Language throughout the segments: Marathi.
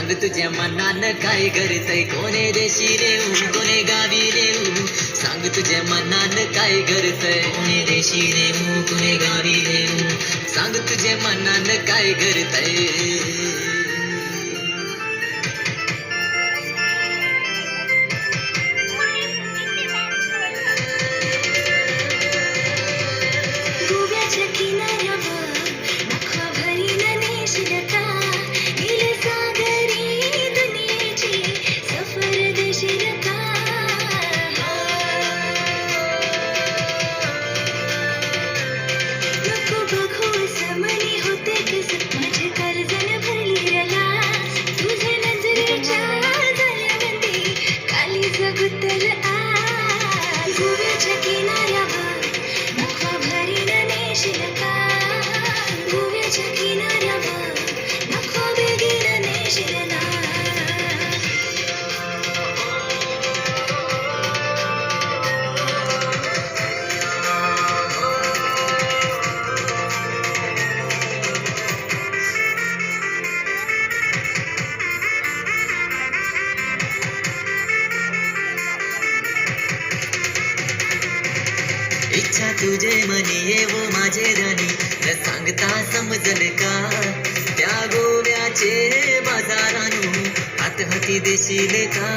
सांग तुझ्या मनानं काय करतय, कोणे देशी देऊ कोणे गावी देऊ. सांग तुझ्या मनानं काय करतय, कोणे देशी देऊ कोणे गावी देऊ. सांग तुझ्या मनानं काय करतय. इच्छा तुझे मनी येवो माझे राणी, न सांगता समजल का. त्या गोव्याचे बाजारानू हात हाती देशील का.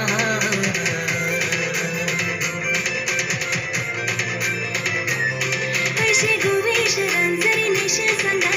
पैसे गोवे शरण जरी नेशील सांगा.